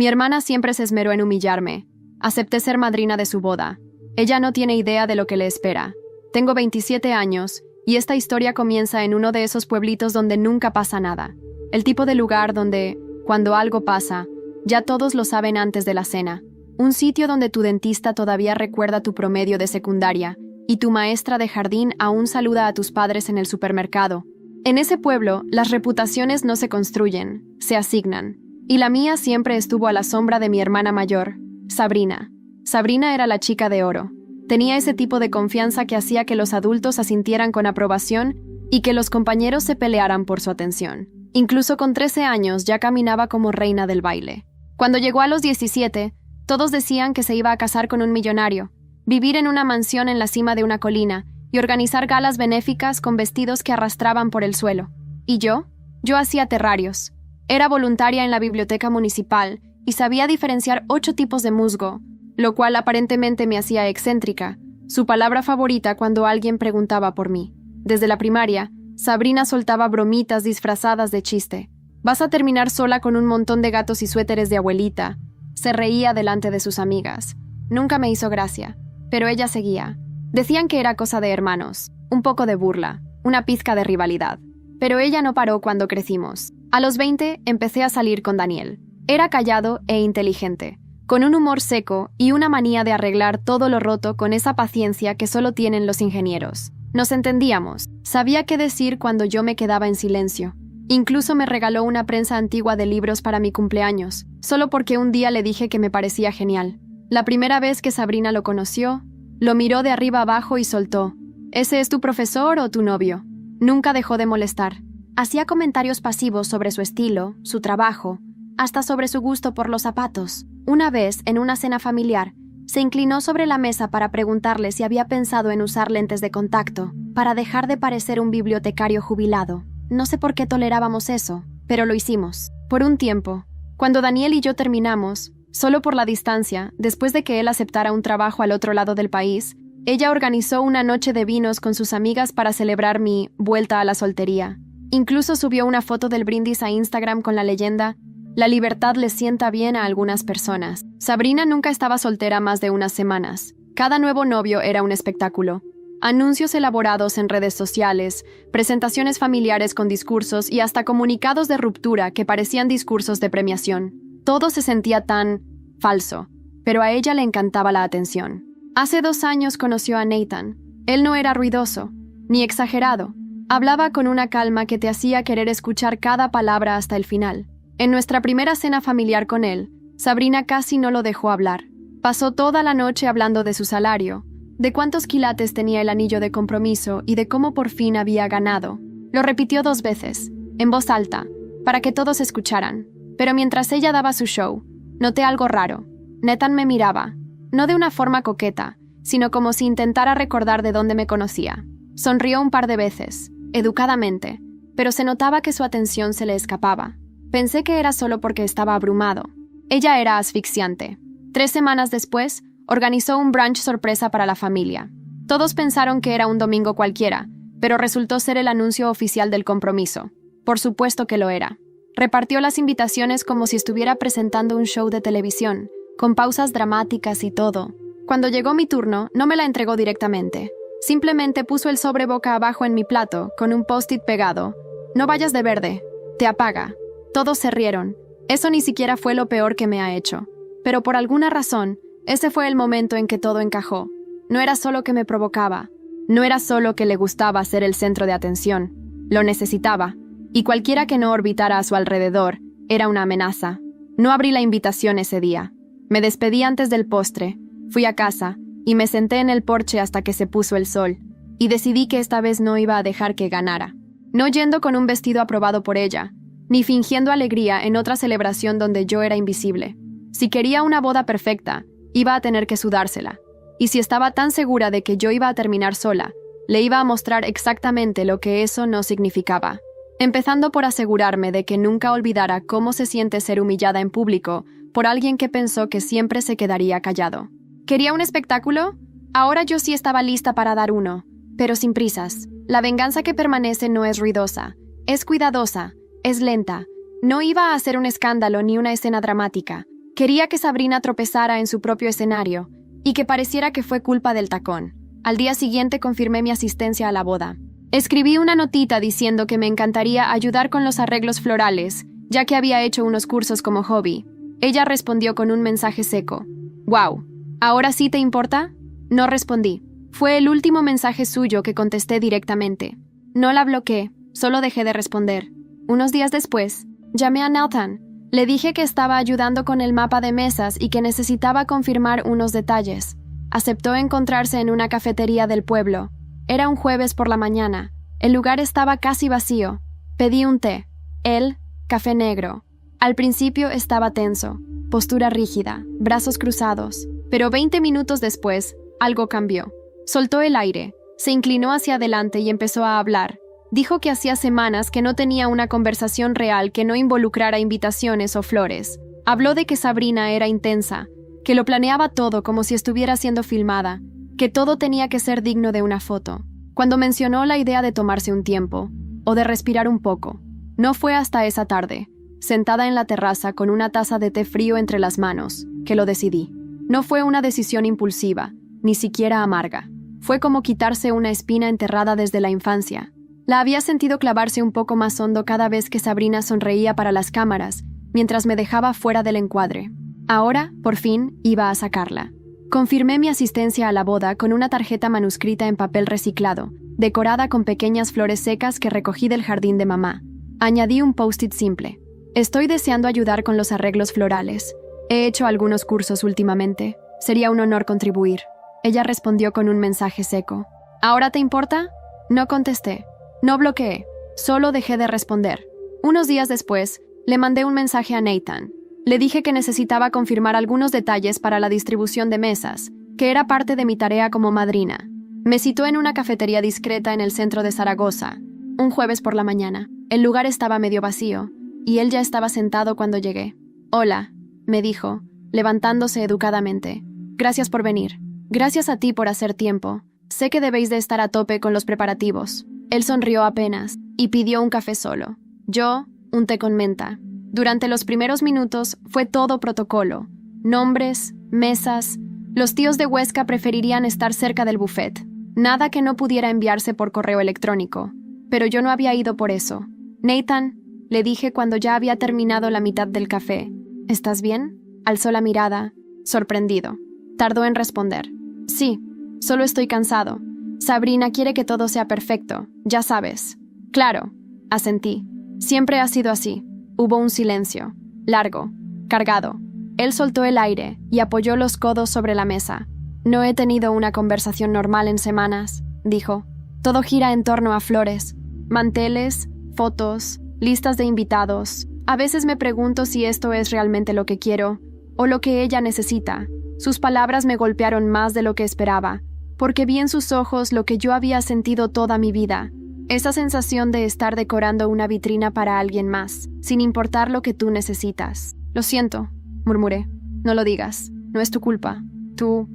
Mi hermana siempre se esmeró en humillarme. Acepté ser madrina de su boda. Ella no tiene idea de lo que le espera. Tengo 27 años, y esta historia comienza en uno de esos pueblitos donde nunca pasa nada. El tipo de lugar donde, cuando algo pasa, ya todos lo saben antes de la cena. Un sitio donde tu dentista todavía recuerda tu promedio de secundaria, y tu maestra de jardín aún saluda a tus padres en el supermercado. En ese pueblo, las reputaciones no se construyen, se asignan. Y la mía siempre estuvo a la sombra de mi hermana mayor, Sabrina. Sabrina era la chica de oro. Tenía ese tipo de confianza que hacía que los adultos asintieran con aprobación y que los compañeros se pelearan por su atención. Incluso con 13 años ya caminaba como reina del baile. Cuando llegó a los 17, todos decían que se iba a casar con un millonario, vivir en una mansión en la cima de una colina y organizar galas benéficas con vestidos que arrastraban por el suelo. ¿Y yo? Yo hacía terrarios. Era voluntaria en la biblioteca municipal y sabía diferenciar 8 tipos de musgo, lo cual aparentemente me hacía excéntrica, su palabra favorita cuando alguien preguntaba por mí. Desde la primaria, Sabrina soltaba bromitas disfrazadas de chiste. «Vas a terminar sola con un montón de gatos y suéteres de abuelita». Se reía delante de sus amigas. Nunca me hizo gracia, pero ella seguía. Decían que era cosa de hermanos, un poco de burla, una pizca de rivalidad. Pero ella no paró cuando crecimos. A los 20 empecé a salir con Daniel. Era callado e inteligente, con un humor seco y una manía de arreglar todo lo roto con esa paciencia que solo tienen los ingenieros. Nos entendíamos. Sabía qué decir cuando yo me quedaba en silencio. Incluso me regaló una prensa antigua de libros para mi cumpleaños, solo porque un día le dije que me parecía genial. La primera vez que Sabrina lo conoció, lo miró de arriba abajo y soltó: «¿Ese es tu profesor o tu novio?». Nunca dejó de molestar. Hacía comentarios pasivos sobre su estilo, su trabajo, hasta sobre su gusto por los zapatos. Una vez, en una cena familiar, se inclinó sobre la mesa para preguntarle si había pensado en usar lentes de contacto, para dejar de parecer un bibliotecario jubilado. No sé por qué tolerábamos eso, pero lo hicimos. Por un tiempo. Cuando Daniel y yo terminamos, solo por la distancia, después de que él aceptara un trabajo al otro lado del país, ella organizó una noche de vinos con sus amigas para celebrar mi vuelta a la soltería. Incluso subió una foto del brindis a Instagram con la leyenda: «La libertad le sienta bien a algunas personas». Sabrina nunca estaba soltera más de unas semanas. Cada nuevo novio era un espectáculo. Anuncios elaborados en redes sociales, presentaciones familiares con discursos y hasta comunicados de ruptura que parecían discursos de premiación. Todo se sentía tan falso, pero a ella le encantaba la atención. Hace 2 años conoció a Nathan. Él no era ruidoso, ni exagerado. Hablaba con una calma que te hacía querer escuchar cada palabra hasta el final. En nuestra primera cena familiar con él, Sabrina casi no lo dejó hablar. Pasó toda la noche hablando de su salario, de cuántos quilates tenía el anillo de compromiso y de cómo por fin había ganado. Lo repitió 2 veces, en voz alta, para que todos escucharan. Pero mientras ella daba su show, noté algo raro. Nathan me miraba, no de una forma coqueta, sino como si intentara recordar de dónde me conocía. Sonrió un par de veces, educadamente, pero se notaba que su atención se le escapaba. Pensé que era solo porque estaba abrumado. Ella era asfixiante. 3 semanas después, organizó un brunch sorpresa para la familia. Todos pensaron que era un domingo cualquiera, pero resultó ser el anuncio oficial del compromiso. Por supuesto que lo era. Repartió las invitaciones como si estuviera presentando un show de televisión, con pausas dramáticas y todo. Cuando llegó mi turno, no me la entregó directamente. Simplemente puso el sobre boca abajo en mi plato, con un post-it pegado. «No vayas de verde. Te apaga». Todos se rieron. Eso ni siquiera fue lo peor que me ha hecho. Pero por alguna razón, ese fue el momento en que todo encajó. No era solo que me provocaba. No era solo que le gustaba ser el centro de atención. Lo necesitaba. Y cualquiera que no orbitara a su alrededor era una amenaza. No abrí la invitación ese día. Me despedí antes del postre. Fui a casa y me senté en el porche hasta que se puso el sol. Y decidí que esta vez no iba a dejar que ganara. No yendo con un vestido aprobado por ella, ni fingiendo alegría en otra celebración donde yo era invisible. Si quería una boda perfecta, iba a tener que sudársela. Y si estaba tan segura de que yo iba a terminar sola, le iba a mostrar exactamente lo que eso no significaba. Empezando por asegurarme de que nunca olvidara cómo se siente ser humillada en público por alguien que pensó que siempre se quedaría callado. ¿Quería un espectáculo? Ahora yo sí estaba lista para dar uno, pero sin prisas. La venganza que permanece no es ruidosa, es cuidadosa, es lenta. No iba a hacer un escándalo ni una escena dramática. Quería que Sabrina tropezara en su propio escenario y que pareciera que fue culpa del tacón. Al día siguiente confirmé mi asistencia a la boda. Escribí una notita diciendo que me encantaría ayudar con los arreglos florales, ya que había hecho unos cursos como hobby. Ella respondió con un mensaje seco. «Wow, ¿ahora sí te importa?» No respondí. Fue el último mensaje suyo que contesté directamente. No la bloqueé, solo dejé de responder. Unos días después, llamé a Nathan. Le dije que estaba ayudando con el mapa de mesas y que necesitaba confirmar unos detalles. Aceptó encontrarse en una cafetería del pueblo. Era un jueves por la mañana. El lugar estaba casi vacío. Pedí un té. Él, café negro. Al principio estaba tenso, postura rígida, brazos cruzados. Pero 20 minutos después, algo cambió. Soltó el aire, se inclinó hacia adelante y empezó a hablar. Dijo que hacía semanas que no tenía una conversación real que no involucrara invitaciones o flores. Habló de que Sabrina era intensa, que lo planeaba todo como si estuviera siendo filmada, que todo tenía que ser digno de una foto. Cuando mencionó la idea de tomarse un tiempo, o de respirar un poco, no fue hasta esa tarde, sentada en la terraza con una taza de té frío entre las manos, que lo decidí. No fue una decisión impulsiva, ni siquiera amarga. Fue como quitarse una espina enterrada desde la infancia. La había sentido clavarse un poco más hondo cada vez que Sabrina sonreía para las cámaras, mientras me dejaba fuera del encuadre. Ahora, por fin, iba a sacarla. Confirmé mi asistencia a la boda con una tarjeta manuscrita en papel reciclado, decorada con pequeñas flores secas que recogí del jardín de mamá. Añadí un post-it simple. Estoy deseando ayudar con los arreglos florales. He hecho algunos cursos últimamente. Sería un honor contribuir. Ella respondió con un mensaje seco. ¿Ahora te importa? No contesté. No bloqueé. Solo dejé de responder. Unos días después, le mandé un mensaje a Nathan. Le dije que necesitaba confirmar algunos detalles para la distribución de mesas, que era parte de mi tarea como madrina. Me citó en una cafetería discreta en el centro de Zaragoza, un jueves por la mañana. El lugar estaba medio vacío, y él ya estaba sentado cuando llegué. «Hola», me dijo, levantándose educadamente. «Gracias por venir. Gracias a ti por hacer tiempo. Sé que debéis de estar a tope con los preparativos». Él sonrió apenas, y pidió un café solo. Yo, un té con menta. Durante los primeros minutos fue todo protocolo. Nombres, mesas. Los tíos de Huesca preferirían estar cerca del buffet. Nada que no pudiera enviarse por correo electrónico. Pero yo no había ido por eso. «Nathan», le dije cuando ya había terminado la mitad del café. «¿Estás bien?» Alzó la mirada, sorprendido. Tardó en responder. «Sí, solo estoy cansado. Sabrina quiere que todo sea perfecto, ya sabes». «Claro», asentí. «Siempre ha sido así». Hubo un silencio, largo, cargado. Él soltó el aire y apoyó los codos sobre la mesa. «No he tenido una conversación normal en semanas», dijo. «Todo gira en torno a flores, manteles, fotos, listas de invitados. A veces me pregunto si esto es realmente lo que quiero o lo que ella necesita». Sus palabras me golpearon más de lo que esperaba, porque vi en sus ojos lo que yo había sentido toda mi vida. Esa sensación de estar decorando una vitrina para alguien más, sin importar lo que tú necesitas. «Lo siento», murmuré. «No lo digas. No es tu culpa. Tú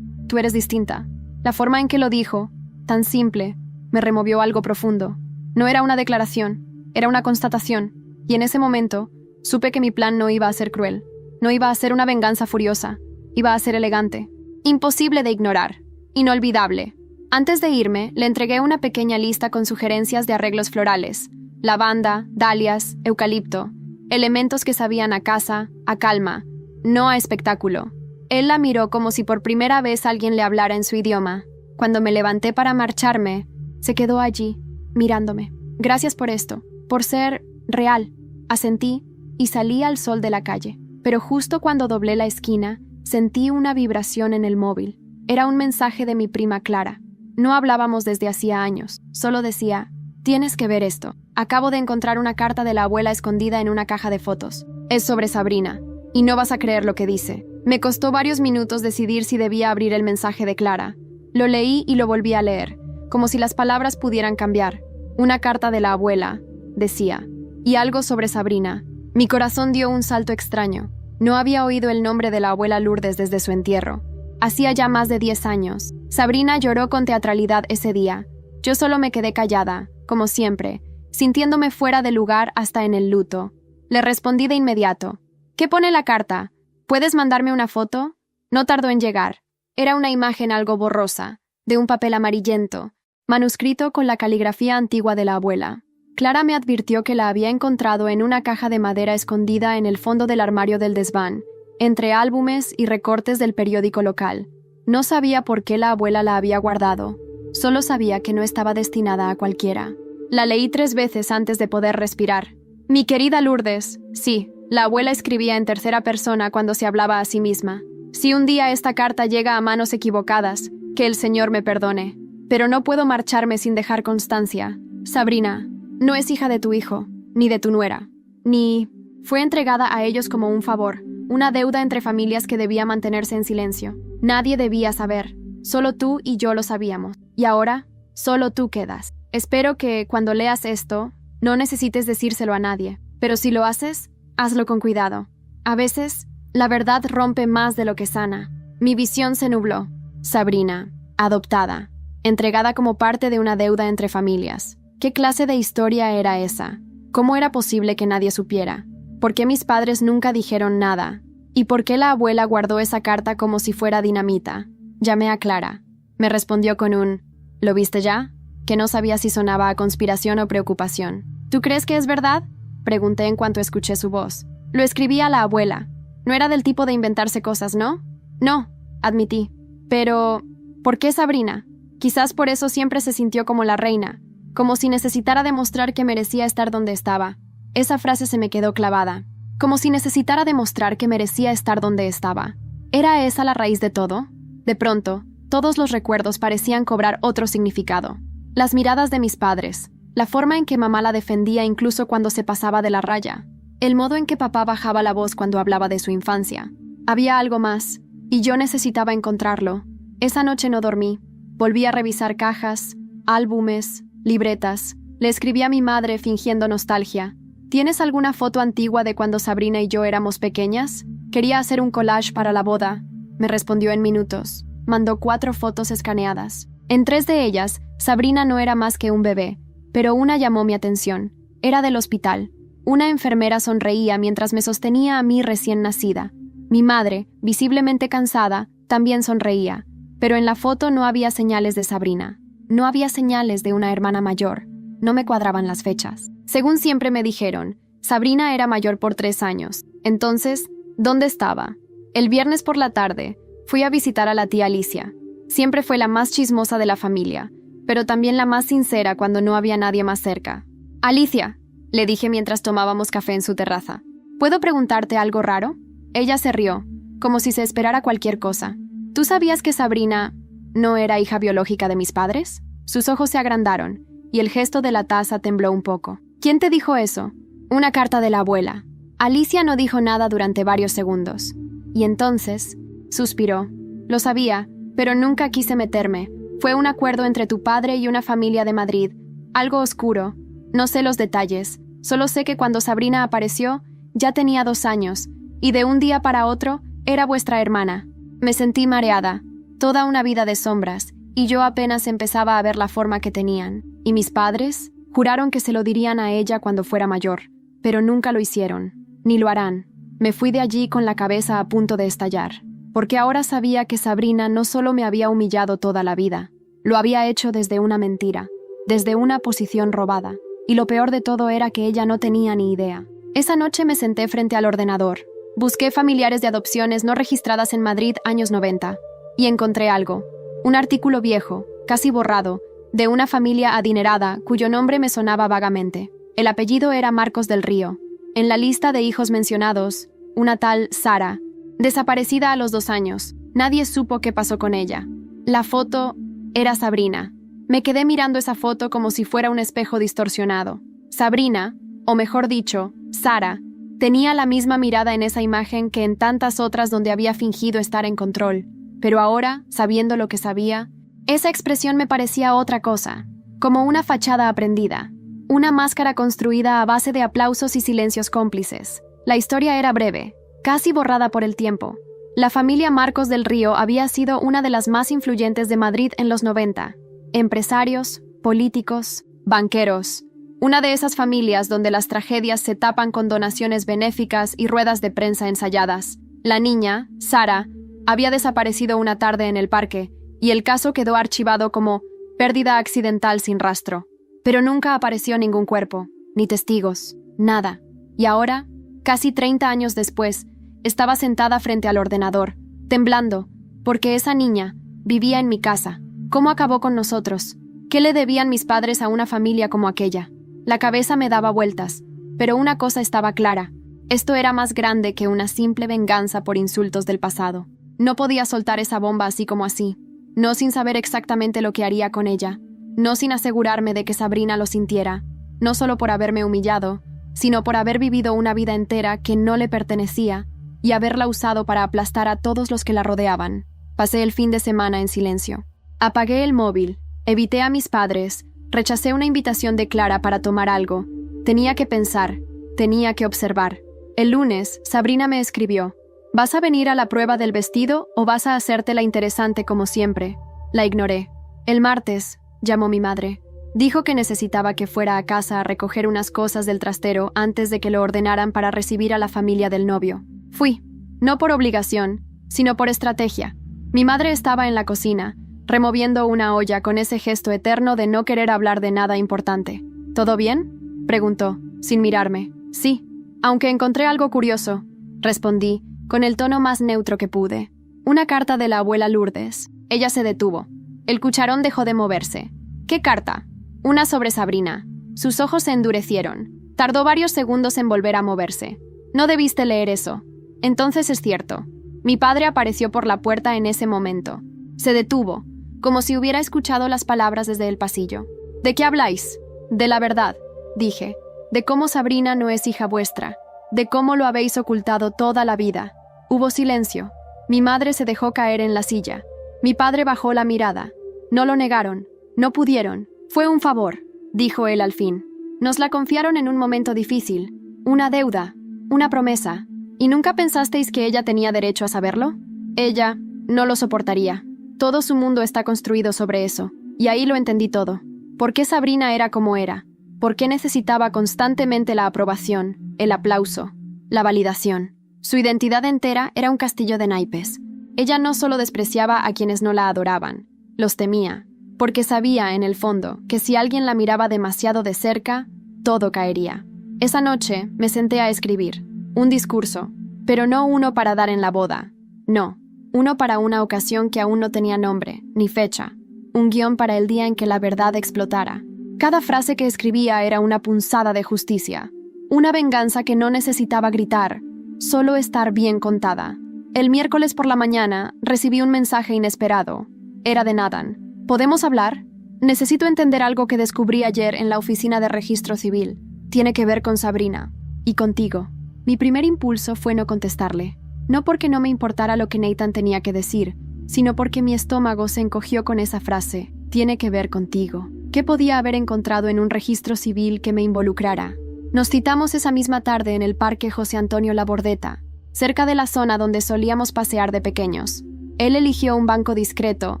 eres distinta». La forma en que lo dijo, tan simple, me removió algo profundo. No era una declaración, era una constatación, y en ese momento supe que mi plan no iba a ser cruel. No iba a ser una venganza furiosa. Iba a ser elegante. Imposible de ignorar. Inolvidable. Antes de irme, le entregué una pequeña lista con sugerencias de arreglos florales. Lavanda, dalias, eucalipto. Elementos que sabían a casa, a calma, no a espectáculo. Él la miró como si por primera vez alguien le hablara en su idioma. Cuando me levanté para marcharme, se quedó allí, mirándome. «Gracias por esto, por ser real», asentí y salí al sol de la calle. Pero justo cuando doblé la esquina, sentí una vibración en el móvil. Era un mensaje de mi prima Clara. No hablábamos desde hacía años. Solo decía: «Tienes que ver esto. Acabo de encontrar una carta de la abuela escondida en una caja de fotos. Es sobre Sabrina, y no vas a creer lo que dice». Me costó varios minutos decidir si debía abrir el mensaje de Clara. Lo leí y lo volví a leer, como si las palabras pudieran cambiar. «Una carta de la abuela», decía, y algo sobre Sabrina. Mi corazón dio un salto extraño. No había oído el nombre de la abuela Lourdes desde su entierro. Hacía ya más de 10 años. Sabrina lloró con teatralidad ese día. Yo solo me quedé callada, como siempre, sintiéndome fuera de lugar hasta en el luto. Le respondí de inmediato. «¿Qué pone la carta? ¿Puedes mandarme una foto? No tardó en llegar. Era una imagen algo borrosa, de un papel amarillento, manuscrito con la caligrafía antigua de la abuela. Clara me advirtió que la había encontrado en una caja de madera escondida en el fondo del armario del desván, entre álbumes y recortes del periódico local. No sabía por qué la abuela la había guardado, solo sabía que no estaba destinada a cualquiera. La leí 3 veces antes de poder respirar. Mi querida Lourdes, sí, la abuela escribía en tercera persona cuando se hablaba a sí misma. Si un día esta carta llega a manos equivocadas, que el Señor me perdone. Pero no puedo marcharme sin dejar constancia. Sabrina, no es hija de tu hijo, ni de tu nuera, ni... Fue entregada a ellos como un favor, una deuda entre familias que debía mantenerse en silencio. Nadie debía saber, solo tú y yo lo sabíamos. Y ahora, solo tú quedas. Espero que, cuando leas esto, no necesites decírselo a nadie. Pero si lo haces, hazlo con cuidado. A veces, la verdad rompe más de lo que sana. Mi visión se nubló. Sabrina, adoptada, entregada como parte de una deuda entre familias. ¿Qué clase de historia era esa? ¿Cómo era posible que nadie supiera? ¿Por qué mis padres nunca dijeron nada? ¿Y por qué la abuela guardó esa carta como si fuera dinamita? Llamé a Clara. Me respondió con un ¿lo viste ya? Que no sabía si sonaba a conspiración o preocupación. ¿Tú crees que es verdad? Pregunté en cuanto escuché su voz. Lo escribí a la abuela. No era del tipo de inventarse cosas, ¿no? No, admití. Pero, ¿por qué Sabrina? Quizás por eso siempre se sintió como la reina, como si necesitara demostrar que merecía estar donde estaba. Esa frase se me quedó clavada. Como si necesitara demostrar que merecía estar donde estaba. ¿Era esa la raíz de todo? De pronto, todos los recuerdos parecían cobrar otro significado. Las miradas de mis padres, la forma en que mamá la defendía incluso cuando se pasaba de la raya, el modo en que papá bajaba la voz cuando hablaba de su infancia. Había algo más, y yo necesitaba encontrarlo. Esa noche no dormí. Volví a revisar cajas, álbumes, libretas. Le escribí a mi madre fingiendo nostalgia. ¿Tienes alguna foto antigua de cuando Sabrina y yo éramos pequeñas? Quería hacer un collage para la boda. Me respondió en minutos. Mandó 4 fotos escaneadas. En 3 de ellas, Sabrina no era más que un bebé, pero una llamó mi atención. Era del hospital. Una enfermera sonreía mientras me sostenía a mí recién nacida. Mi madre, visiblemente cansada, también sonreía, pero en la foto no había señales de Sabrina. No había señales de una hermana mayor. No me cuadraban las fechas. Según siempre me dijeron, Sabrina era mayor por 3 años. Entonces, ¿dónde estaba? El viernes por la tarde, fui a visitar a la tía Alicia. Siempre fue la más chismosa de la familia, pero también la más sincera cuando no había nadie más cerca. «Alicia», le dije mientras tomábamos café en su terraza, ¿puedo preguntarte algo raro? Ella se rió, como si se esperara cualquier cosa. ¿Tú sabías que Sabrina no era hija biológica de mis padres? Sus ojos se agrandaron, y el gesto de la taza tembló un poco. ¿Quién te dijo eso? Una carta de la abuela. Alicia no dijo nada durante varios segundos. Y entonces, suspiró. Lo sabía, pero nunca quise meterme. Fue un acuerdo entre tu padre y una familia de Madrid. Algo oscuro. No sé los detalles. Solo sé que cuando Sabrina apareció, ya tenía 2 años, y de un día para otro, era vuestra hermana. Me sentí mareada. Toda una vida de sombras, y yo apenas empezaba a ver la forma que tenían. Y mis padres juraron que se lo dirían a ella cuando fuera mayor, pero nunca lo hicieron, ni lo harán. Me fui de allí con la cabeza a punto de estallar, porque ahora sabía que Sabrina no solo me había humillado toda la vida, lo había hecho desde una mentira, desde una posición robada, y lo peor de todo era que ella no tenía ni idea. Esa noche me senté frente al ordenador, busqué familiares de adopciones no registradas en Madrid años 90, y encontré algo, un artículo viejo, casi borrado, de una familia adinerada cuyo nombre me sonaba vagamente. El apellido era Marcos del Río. En la lista de hijos mencionados, una tal Sara, desaparecida a los 2 años. Nadie supo qué pasó con ella. La foto era Sabrina. Me quedé mirando esa foto como si fuera un espejo distorsionado. Sabrina, o mejor dicho, Sara, tenía la misma mirada en esa imagen que en tantas otras donde había fingido estar en control. Pero ahora, sabiendo lo que sabía, esa expresión me parecía otra cosa, como una fachada aprendida, una máscara construida a base de aplausos y silencios cómplices. La historia era breve, casi borrada por el tiempo. La familia Marcos del Río había sido una de las más influyentes de Madrid en los 90. Empresarios, políticos, banqueros. Una de esas familias donde las tragedias se tapan con donaciones benéficas y ruedas de prensa ensayadas. La niña, Sara, había desaparecido una tarde en el parque, y el caso quedó archivado como pérdida accidental sin rastro. Pero nunca apareció ningún cuerpo, ni testigos, nada. Y ahora, casi 30 años después, estaba sentada frente al ordenador, temblando, porque esa niña vivía en mi casa. ¿Cómo acabó con nosotros? ¿Qué le debían mis padres a una familia como aquella? La cabeza me daba vueltas, pero una cosa estaba clara. Esto era más grande que una simple venganza por insultos del pasado. No podía soltar esa bomba así como así, no sin saber exactamente lo que haría con ella, no sin asegurarme de que Sabrina lo sintiera, no solo por haberme humillado, sino por haber vivido una vida entera que no le pertenecía y haberla usado para aplastar a todos los que la rodeaban. Pasé el fin de semana en silencio. Apagué el móvil, evité a mis padres, rechacé una invitación de Clara para tomar algo. Tenía que pensar, tenía que observar. El lunes, Sabrina me escribió: ¿vas a venir a la prueba del vestido o vas a hacértela interesante como siempre? La ignoré. El martes, llamó mi madre. Dijo que necesitaba que fuera a casa a recoger unas cosas del trastero antes de que lo ordenaran para recibir a la familia del novio. Fui, no por obligación, sino por estrategia. Mi madre estaba en la cocina, removiendo una olla con ese gesto eterno de no querer hablar de nada importante. ¿Todo bien?, preguntó, sin mirarme. Sí, aunque encontré algo curioso, respondí, con el tono más neutro que pude. Una carta de la abuela Lourdes. Ella se detuvo. El cucharón dejó de moverse. ¿Qué carta? Una sobre Sabrina. Sus ojos se endurecieron. Tardó varios segundos en volver a moverse. No debiste leer eso. Entonces es cierto. Mi padre apareció por la puerta en ese momento. Se detuvo, como si hubiera escuchado las palabras desde el pasillo. ¿De qué habláis? De la verdad, dije. De cómo Sabrina no es hija vuestra. De cómo lo habéis ocultado toda la vida. Hubo silencio. Mi madre se dejó caer en la silla. Mi padre bajó la mirada. No lo negaron. No pudieron. Fue un favor, dijo él al fin. Nos la confiaron en un momento difícil. Una deuda. Una promesa. ¿Y nunca pensasteis que ella tenía derecho a saberlo? Ella no lo soportaría. Todo su mundo está construido sobre eso. Y ahí lo entendí todo. ¿Por qué Sabrina era como era? ¿Por qué necesitaba constantemente la aprobación, el aplauso, la validación? Su identidad entera era un castillo de naipes. Ella no solo despreciaba a quienes no la adoraban, los temía, porque sabía, en el fondo, que si alguien la miraba demasiado de cerca, todo caería. Esa noche me senté a escribir. Un discurso, pero no uno para dar en la boda. No, uno para una ocasión que aún no tenía nombre, ni fecha. Un guión para el día en que la verdad explotara. Cada frase que escribía era una punzada de justicia. Una venganza que no necesitaba gritar, solo estar bien contada. El miércoles por la mañana recibí un mensaje inesperado. Era de Nathan. ¿Podemos hablar? Necesito entender algo que descubrí ayer en la oficina de registro civil. Tiene que ver con Sabrina. Y contigo. Mi primer impulso fue no contestarle. No porque no me importara lo que Nathan tenía que decir, sino porque mi estómago se encogió con esa frase. Tiene que ver contigo. ¿Qué podía haber encontrado en un registro civil que me involucrara? Nos citamos esa misma tarde en el Parque José Antonio Labordeta, cerca de la zona donde solíamos pasear de pequeños. Él eligió un banco discreto,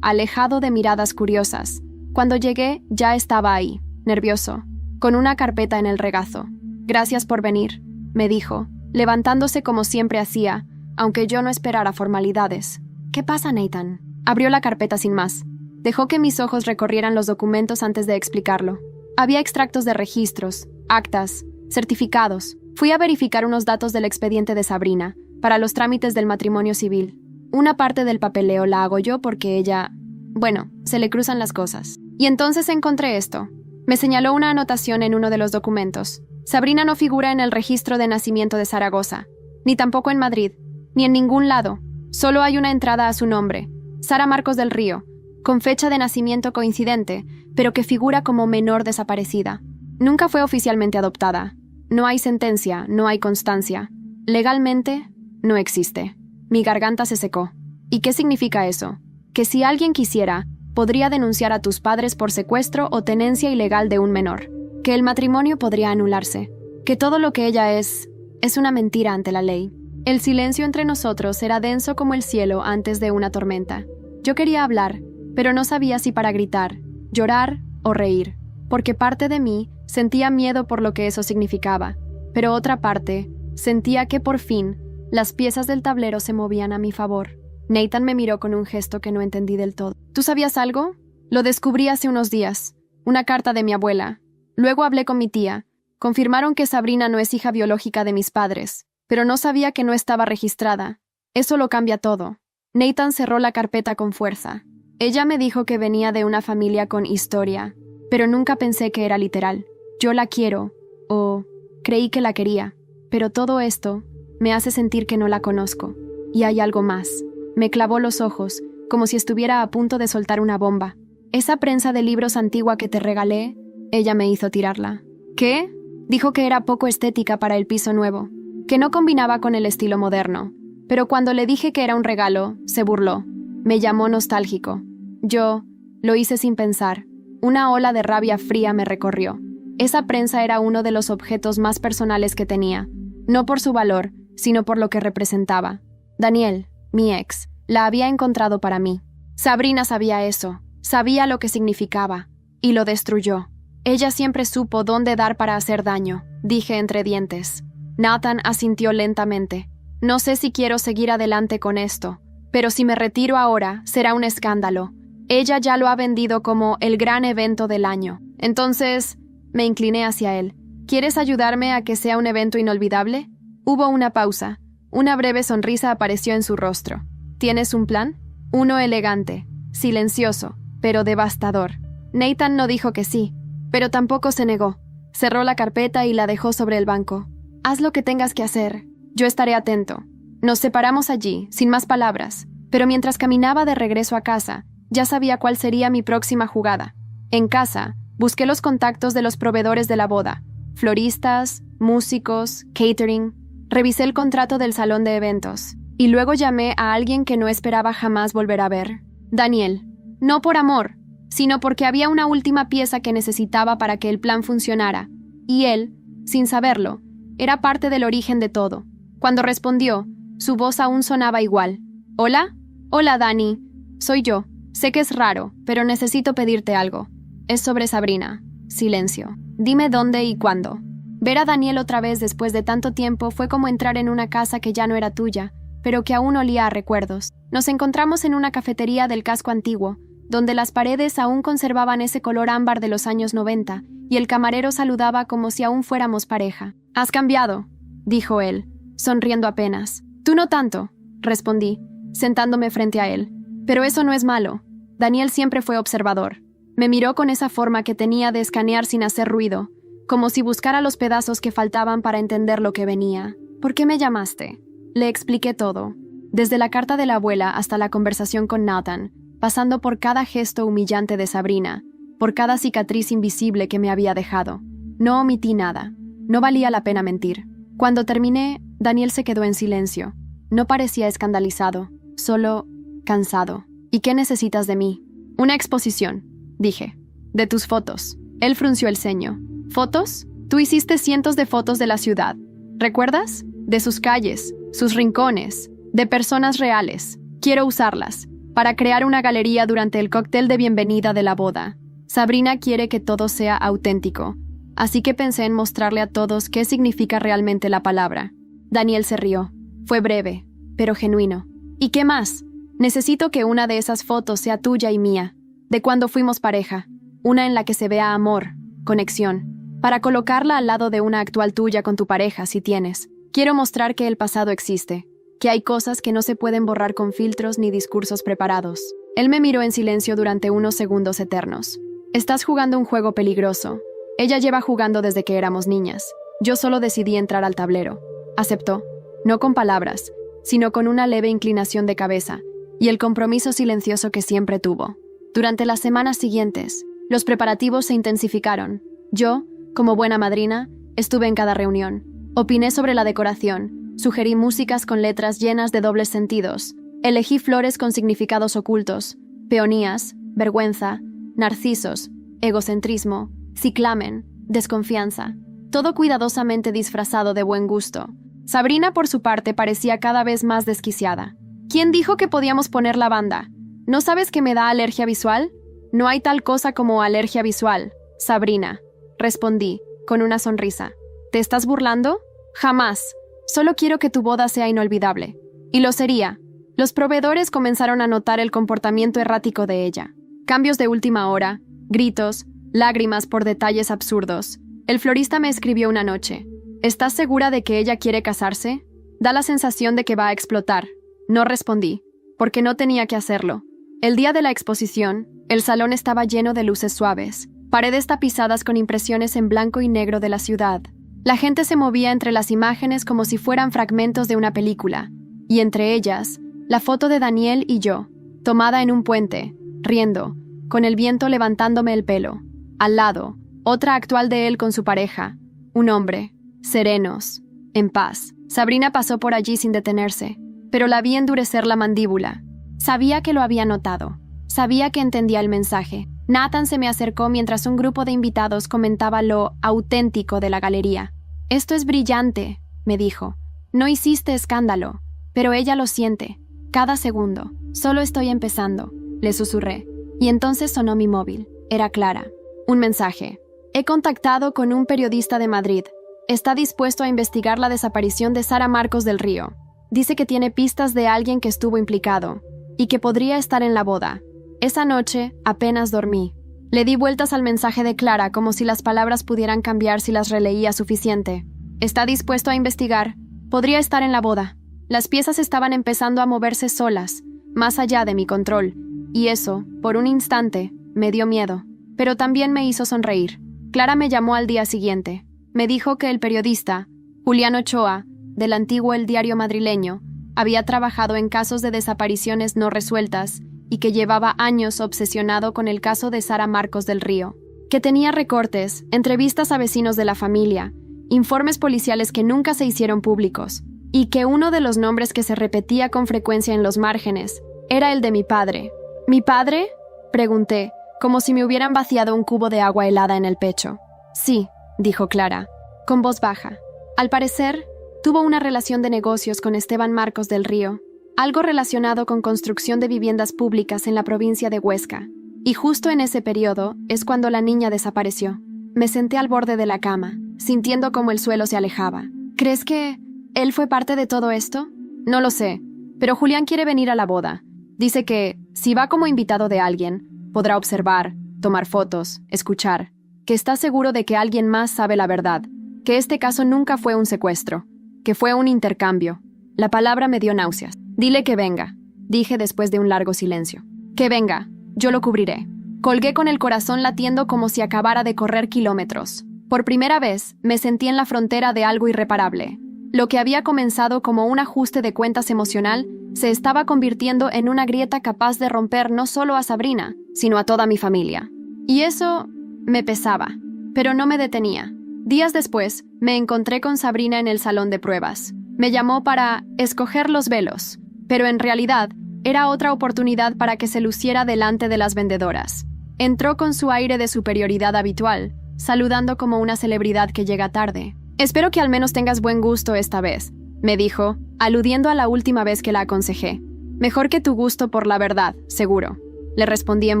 alejado de miradas curiosas. Cuando llegué, ya estaba ahí, nervioso, con una carpeta en el regazo. «Gracias por venir», me dijo, levantándose como siempre hacía, aunque yo no esperara formalidades. «¿Qué pasa, Nathan?» Abrió la carpeta sin más. Dejó que mis ojos recorrieran los documentos antes de explicarlo. Había extractos de registros, actas, certificados. Fui a verificar unos datos del expediente de Sabrina, para los trámites del matrimonio civil. Una parte del papeleo la hago yo porque ella... Bueno, se le cruzan las cosas. Y entonces encontré esto. Me señaló una anotación en uno de los documentos. Sabrina no figura en el registro de nacimiento de Zaragoza, ni tampoco en Madrid, ni en ningún lado. Solo hay una entrada a su nombre, Sara Marcos del Río, con fecha de nacimiento coincidente, pero que figura como menor desaparecida. Nunca fue oficialmente adoptada. No hay sentencia, no hay constancia. Legalmente, no existe. Mi garganta se secó. ¿Y qué significa eso? Que si alguien quisiera, podría denunciar a tus padres por secuestro o tenencia ilegal de un menor. Que el matrimonio podría anularse. Que todo lo que ella es una mentira ante la ley. El silencio entre nosotros era denso como el cielo antes de una tormenta. Yo quería hablar, pero no sabía si para gritar, llorar o reír, porque parte de mí sentía miedo por lo que eso significaba, pero otra parte sentía que por fin Las piezas del tablero se movían a mi favor. Nathan me miró con un gesto que no entendí del todo. ¿Tú sabías algo? Lo descubrí hace unos días. Una carta de mi abuela. Luego hablé con mi tía. Confirmaron que Sabrina no es hija biológica de mis padres, pero no sabía que no estaba registrada. Eso lo cambia todo. Nathan cerró la carpeta con fuerza. Ella me dijo que venía de una familia con historia, pero nunca pensé que era literal. Yo la quiero, o creí que la quería, pero todo esto me hace sentir que no la conozco. Y hay algo más. Me clavó los ojos, como si estuviera a punto de soltar una bomba. Esa prensa de libros antigua que te regalé, ella me hizo tirarla. ¿Qué? Dijo que era poco estética para el piso nuevo, que no combinaba con el estilo moderno. Pero cuando le dije que era un regalo, se burló. Me llamó nostálgico. Yo lo hice sin pensar. Una ola de rabia fría me recorrió. Esa prensa era uno de los objetos más personales que tenía, no por su valor, sino por lo que representaba. Daniel, mi ex, la había encontrado para mí. Sabrina sabía eso, sabía lo que significaba, y lo destruyó. Ella siempre supo dónde dar para hacer daño, dije entre dientes. Nathan asintió lentamente. No sé si quiero seguir adelante con esto, pero si me retiro ahora, será un escándalo. Ella ya lo ha vendido como el gran evento del año. Entonces, me incliné hacia él. ¿Quieres ayudarme a que sea un evento inolvidable? Hubo una pausa. Una breve sonrisa apareció en su rostro. ¿Tienes un plan? Uno elegante, silencioso, pero devastador. Nathan no dijo que sí, pero tampoco se negó. Cerró la carpeta y la dejó sobre el banco. Haz lo que tengas que hacer. Yo estaré atento. Nos separamos allí, sin más palabras, pero mientras caminaba de regreso a casa, ya sabía cuál sería mi próxima jugada. En casa, busqué los contactos de los proveedores de la boda, floristas, músicos, catering. Revisé el contrato del salón de eventos, y luego llamé a alguien que no esperaba jamás volver a ver. Daniel. No por amor, sino porque había una última pieza que necesitaba para que el plan funcionara, y él, sin saberlo, era parte del origen de todo. Cuando respondió, su voz aún sonaba igual. ¿Hola? Hola, Dani. Soy yo. Sé que es raro, pero necesito pedirte algo. Es sobre Sabrina. Silencio. Dime dónde y cuándo. Ver a Daniel otra vez después de tanto tiempo fue como entrar en una casa que ya no era tuya, pero que aún olía a recuerdos. Nos encontramos en una cafetería del casco antiguo, donde las paredes aún conservaban ese color ámbar de los años 90, y el camarero saludaba como si aún fuéramos pareja. «Has cambiado», dijo él, sonriendo apenas. «Tú no tanto», respondí, sentándome frente a él. «Pero eso no es malo». Daniel siempre fue observador. Me miró con esa forma que tenía de escanear sin hacer ruido, como si buscara los pedazos que faltaban para entender lo que venía. «¿Por qué me llamaste?» Le expliqué todo, desde la carta de la abuela hasta la conversación con Nathan, pasando por cada gesto humillante de Sabrina, por cada cicatriz invisible que me había dejado. No omití nada. No valía la pena mentir. Cuando terminé, Daniel se quedó en silencio. No parecía escandalizado, solo cansado. «¿Y qué necesitas de mí?» «Una exposición», dije. «De tus fotos». Él frunció el ceño. «¿Fotos? Tú hiciste cientos de fotos de la ciudad. ¿Recuerdas? De sus calles, sus rincones, de personas reales. Quiero usarlas para crear una galería durante el cóctel de bienvenida de la boda. Sabrina quiere que todo sea auténtico, así que pensé en mostrarle a todos qué significa realmente la palabra». Daniel se rió. Fue breve, pero genuino. «¿Y qué más? Necesito que una de esas fotos sea tuya y mía, de cuando fuimos pareja, una en la que se vea amor, conexión, para colocarla al lado de una actual tuya con tu pareja si tienes. Quiero mostrar que el pasado existe, que hay cosas que no se pueden borrar con filtros ni discursos preparados». Él me miró en silencio durante unos segundos eternos. «Estás jugando un juego peligroso. Ella lleva jugando desde que éramos niñas. Yo solo decidí entrar al tablero». Aceptó, no con palabras, sino con una leve inclinación de cabeza, y el compromiso silencioso que siempre tuvo. Durante las semanas siguientes, los preparativos se intensificaron. Yo, como buena madrina, estuve en cada reunión. Opiné sobre la decoración, sugerí músicas con letras llenas de dobles sentidos, elegí flores con significados ocultos, peonías, vergüenza, narcisos, egocentrismo, ciclamen, desconfianza, todo cuidadosamente disfrazado de buen gusto. Sabrina, por su parte, parecía cada vez más desquiciada. «¿Quién dijo que podíamos poner lavanda? ¿No sabes que me da alergia visual?» «No hay tal cosa como alergia visual, Sabrina», respondí, con una sonrisa. «¿Te estás burlando?» «Jamás. Solo quiero que tu boda sea inolvidable. Y lo sería. Los proveedores comenzaron a notar el comportamiento errático de ella. Cambios de última hora, gritos, lágrimas por detalles absurdos. El florista me escribió una noche: ¿estás segura de que ella quiere casarse? Da la sensación de que va a explotar. No respondí, porque no tenía que hacerlo. El día de la exposición, el salón estaba lleno de luces suaves, paredes tapizadas con impresiones en blanco y negro de la ciudad. La gente se movía entre las imágenes como si fueran fragmentos de una película, y entre ellas, la foto de Daniel y yo, tomada en un puente, riendo, con el viento levantándome el pelo. Al lado, otra actual de él con su pareja, un hombre, serenos, en paz. Sabrina pasó por allí sin detenerse, pero la vi endurecer la mandíbula. Sabía que lo había notado. Sabía que entendía el mensaje. Nathan se me acercó mientras un grupo de invitados comentaba lo auténtico de la galería. «Esto es brillante», me dijo. «No hiciste escándalo, pero ella lo siente. Cada segundo. Solo estoy empezando», le susurré. Y entonces sonó mi móvil. Era Clara. Un mensaje. «He contactado con un periodista de Madrid. Está dispuesto a investigar la desaparición de Sara Marcos del Río. Dice que tiene pistas de alguien que estuvo implicado y que podría estar en la boda». Esa noche apenas dormí. Le di vueltas al mensaje de Clara como si las palabras pudieran cambiar si las releía suficiente. «Está dispuesto a investigar. Podría estar en la boda». Las piezas estaban empezando a moverse solas, más allá de mi control, y eso, por un instante, me dio miedo, pero también me hizo sonreír. Clara me llamó al día siguiente. Me dijo que el periodista, Julián Ochoa, del antiguo El Diario madrileño, había trabajado en casos de desapariciones no resueltas y que llevaba años obsesionado con el caso de Sara Marcos del Río, que tenía recortes, entrevistas a vecinos de la familia, informes policiales que nunca se hicieron públicos, y que uno de los nombres que se repetía con frecuencia en los márgenes era el de mi padre. ¿Mi padre?, pregunté, como si me hubieran vaciado un cubo de agua helada en el pecho. «Sí», dijo Clara, con voz baja. Al parecer, tuvo una relación de negocios con Esteban Marcos del Río, algo relacionado con construcción de viviendas públicas en la provincia de Huesca. Y justo en ese periodo es cuando la niña desapareció. Me senté al borde de la cama, sintiendo cómo el suelo se alejaba. ¿Crees que él fue parte de todo esto? No lo sé, pero Julián quiere venir a la boda. Dice que, si va como invitado de alguien, podrá observar, tomar fotos, escuchar, que está seguro de que alguien más sabe la verdad, que este caso nunca fue un secuestro, que fue un intercambio. La palabra me dio náuseas. «Dile que venga», dije después de un largo silencio. «Que venga, yo lo cubriré». Colgué con el corazón latiendo como si acabara de correr kilómetros. Por primera vez, me sentí en la frontera de algo irreparable. Lo que había comenzado como un ajuste de cuentas emocional se estaba convirtiendo en una grieta capaz de romper no solo a Sabrina, sino a toda mi familia. Y eso me pesaba, pero no me detenía. Días después, me encontré con Sabrina en el salón de pruebas. Me llamó para escoger los velos, pero en realidad era otra oportunidad para que se luciera delante de las vendedoras. Entró con su aire de superioridad habitual, saludando como una celebridad que llega tarde. «Espero que al menos tengas buen gusto esta vez», me dijo, aludiendo a la última vez que la aconsejé. «Mejor que tu gusto por la verdad, seguro», le respondí en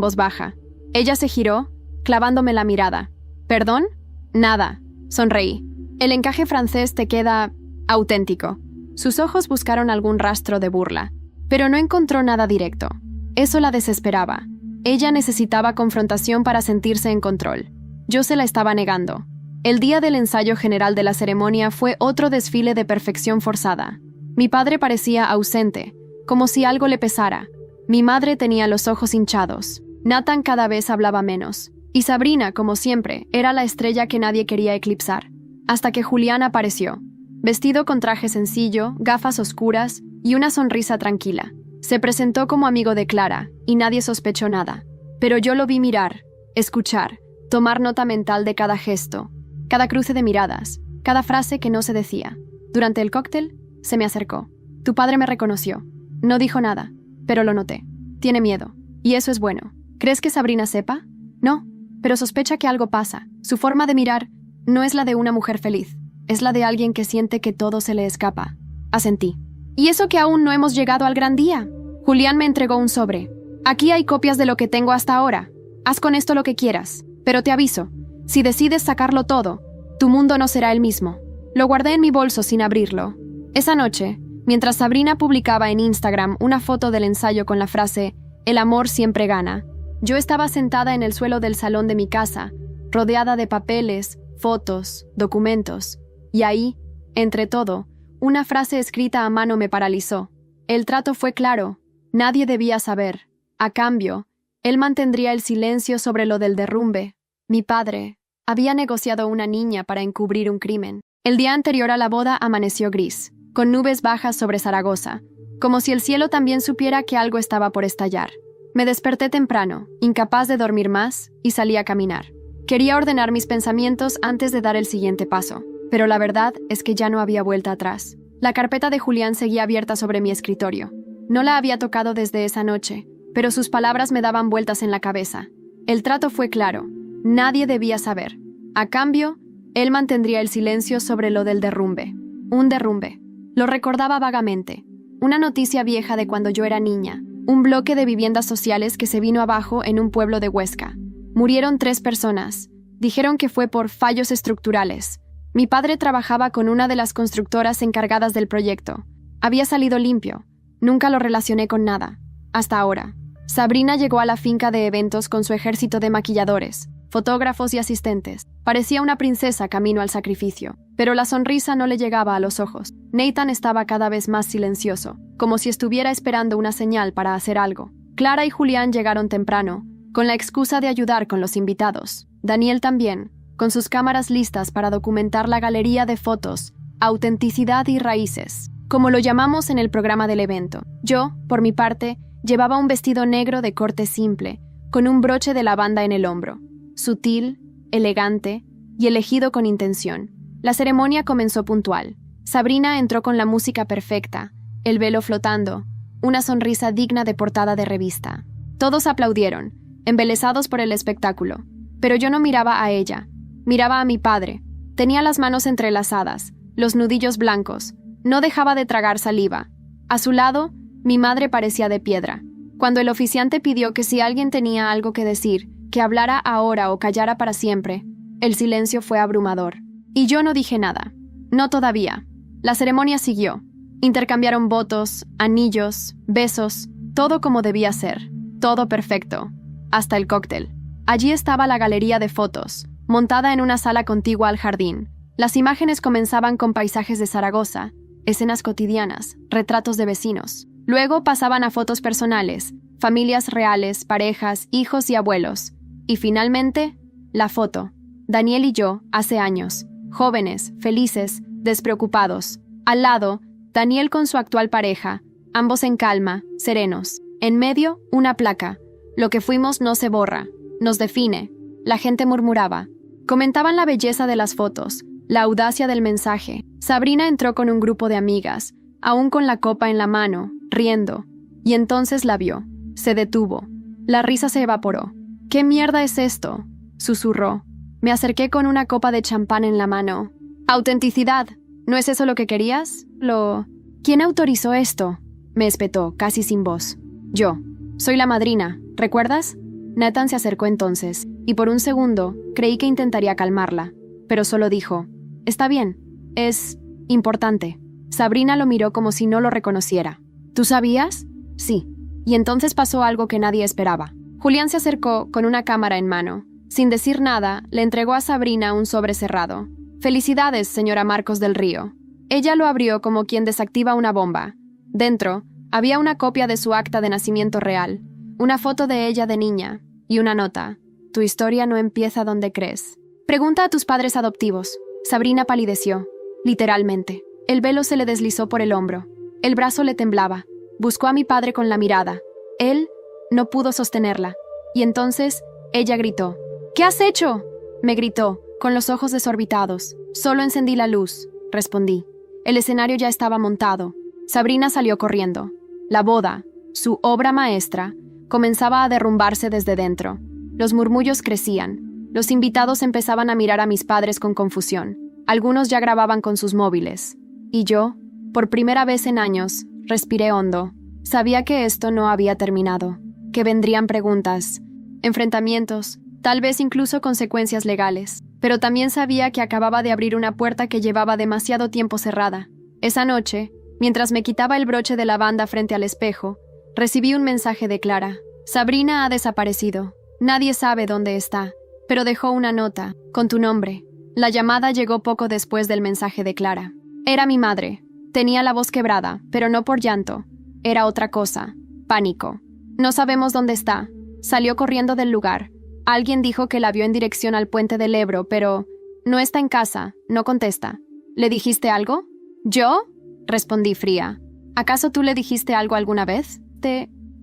voz baja. Ella se giró, clavándome la mirada. «¿Perdón?» «Nada», sonreí. «El encaje francés te queda auténtico». Sus ojos buscaron algún rastro de burla, pero no encontró nada directo. Eso la desesperaba. Ella necesitaba confrontación para sentirse en control. Yo se la estaba negando. El día del ensayo general de la ceremonia fue otro desfile de perfección forzada. Mi padre parecía ausente, como si algo le pesara. Mi madre tenía los ojos hinchados. Nathan cada vez hablaba menos. Y Sabrina, como siempre, era la estrella que nadie quería eclipsar. Hasta que Julián apareció, vestido con traje sencillo, gafas oscuras y una sonrisa tranquila. Se presentó como amigo de Clara, y nadie sospechó nada. Pero yo lo vi mirar, escuchar, tomar nota mental de cada gesto, cada cruce de miradas, cada frase que no se decía. Durante el cóctel, se me acercó. «Tu padre me reconoció. No dijo nada, pero lo noté. Tiene miedo, y eso es bueno. ¿Crees que Sabrina sepa? No, pero sospecha que algo pasa. Su forma de mirar no es la de una mujer feliz. Es la de alguien que siente que todo se le escapa». Asentí. «¿Y eso que aún no hemos llegado al gran día?» Julián me entregó un sobre. «Aquí hay copias de lo que tengo hasta ahora. Haz con esto lo que quieras. Pero te aviso, si decides sacarlo todo, tu mundo no será el mismo». Lo guardé en mi bolso sin abrirlo. Esa noche, mientras Sabrina publicaba en Instagram una foto del ensayo con la frase «El amor siempre gana», yo estaba sentada en el suelo del salón de mi casa, rodeada de papeles, fotos, documentos, y ahí, entre todo, una frase escrita a mano me paralizó. El trato fue claro, nadie debía saber. A cambio, él mantendría el silencio sobre lo del derrumbe. Mi padre había negociado una niña para encubrir un crimen. El día anterior a la boda amaneció gris, con nubes bajas sobre Zaragoza, como si el cielo también supiera que algo estaba por estallar. Me desperté temprano, incapaz de dormir más, y salí a caminar. Quería ordenar mis pensamientos antes de dar el siguiente paso, pero la verdad es que ya no había vuelta atrás. La carpeta de Julián seguía abierta sobre mi escritorio. No la había tocado desde esa noche, pero sus palabras me daban vueltas en la cabeza. El trato fue claro. Nadie debía saber. A cambio, él mantendría el silencio sobre lo del derrumbe. Un derrumbe. Lo recordaba vagamente. Una noticia vieja de cuando yo era niña. Un bloque de viviendas sociales que se vino abajo en un pueblo de Huesca. Murieron 3 personas. Dijeron que fue por fallos estructurales. Mi padre trabajaba con una de las constructoras encargadas del proyecto. Había salido limpio. Nunca lo relacioné con nada. Hasta ahora. Sabrina llegó a la finca de eventos con su ejército de maquilladores, fotógrafos y asistentes. Parecía una princesa camino al sacrificio, pero la sonrisa no le llegaba a los ojos. Nathan estaba cada vez más silencioso, como si estuviera esperando una señal para hacer algo. Clara y Julián llegaron temprano, con la excusa de ayudar con los invitados. Daniel también, con sus cámaras listas para documentar la galería de fotos, autenticidad y raíces, como lo llamamos en el programa del evento. Yo, por mi parte, llevaba un vestido negro de corte simple, con un broche de lavanda en el hombro. Sutil, elegante y elegido con intención. La ceremonia comenzó puntual. Sabrina entró con la música perfecta, el velo flotando, una sonrisa digna de portada de revista. Todos aplaudieron, embelesados por el espectáculo. Pero yo no miraba a ella, miraba a mi padre. Tenía las manos entrelazadas, los nudillos blancos, no dejaba de tragar saliva. A su lado, mi madre parecía de piedra. Cuando el oficiante pidió que si alguien tenía algo que decir, que hablara ahora o callara para siempre, el silencio fue abrumador. Y yo no dije nada. No todavía. La ceremonia siguió. Intercambiaron votos, anillos, besos, todo como debía ser. Todo perfecto. Hasta el cóctel. Allí estaba la galería de fotos, montada en una sala contigua al jardín. Las imágenes comenzaban con paisajes de Zaragoza, escenas cotidianas, retratos de vecinos. Luego pasaban a fotos personales, familias reales, parejas, hijos y abuelos. Y finalmente, la foto. Daniel y yo, hace años, jóvenes, felices, despreocupados. Al lado, Daniel con su actual pareja, ambos en calma, serenos. En medio, una placa. Lo que fuimos no se borra, nos define. La gente murmuraba. Comentaban la belleza de las fotos, la audacia del mensaje. Sabrina entró con un grupo de amigas, aún con la copa en la mano, riendo. Y entonces la vio. Se detuvo. La risa se evaporó. «¿Qué mierda es esto?», susurró. Me acerqué con una copa de champán en la mano. «Autenticidad. ¿No es eso lo que querías? ¿Quién autorizó esto?», me espetó, casi sin voz. «Yo. Soy la madrina. ¿Recuerdas?». Nathan se acercó entonces, y por un segundo creí que intentaría calmarla, pero solo dijo: «Está bien. Es importante». Sabrina lo miró como si no lo reconociera. «¿Tú sabías?». «Sí». Y entonces pasó algo que nadie esperaba. Julián se acercó con una cámara en mano. Sin decir nada, le entregó a Sabrina un sobre cerrado. «Felicidades, señora Marcos del Río». Ella lo abrió como quien desactiva una bomba. Dentro, había una copia de su acta de nacimiento real, una foto de ella de niña, y una nota: «Tu historia no empieza donde crees. Pregunta a tus padres adoptivos». Sabrina palideció, literalmente. El velo se le deslizó por el hombro. El brazo le temblaba. Buscó a mi padre con la mirada. Él no pudo sostenerla. Y entonces, ella gritó. «¿Qué has hecho?», me gritó, con los ojos desorbitados. «Solo encendí la luz», respondí. El escenario ya estaba montado. Sabrina salió corriendo. La boda, su obra maestra, comenzaba a derrumbarse desde dentro. Los murmullos crecían. Los invitados empezaban a mirar a mis padres con confusión. Algunos ya grababan con sus móviles. Y yo, por primera vez en años, respiré hondo. Sabía que esto no había terminado, que vendrían preguntas, enfrentamientos, tal vez incluso consecuencias legales. Pero también sabía que acababa de abrir una puerta que llevaba demasiado tiempo cerrada. Esa noche, mientras me quitaba el broche de lavanda frente al espejo, recibí un mensaje de Clara. Sabrina ha desaparecido. Nadie sabe dónde está, pero dejó una nota, con tu nombre. La llamada llegó poco después del mensaje de Clara. Era mi madre. Tenía la voz quebrada, pero no por llanto. Era otra cosa. Pánico. No sabemos dónde está. Salió corriendo del lugar. Alguien dijo que la vio en dirección al puente del Ebro, pero no está en casa, no contesta. ¿Le dijiste algo? ¿Yo? Respondí fría. ¿Acaso tú le dijiste algo alguna vez?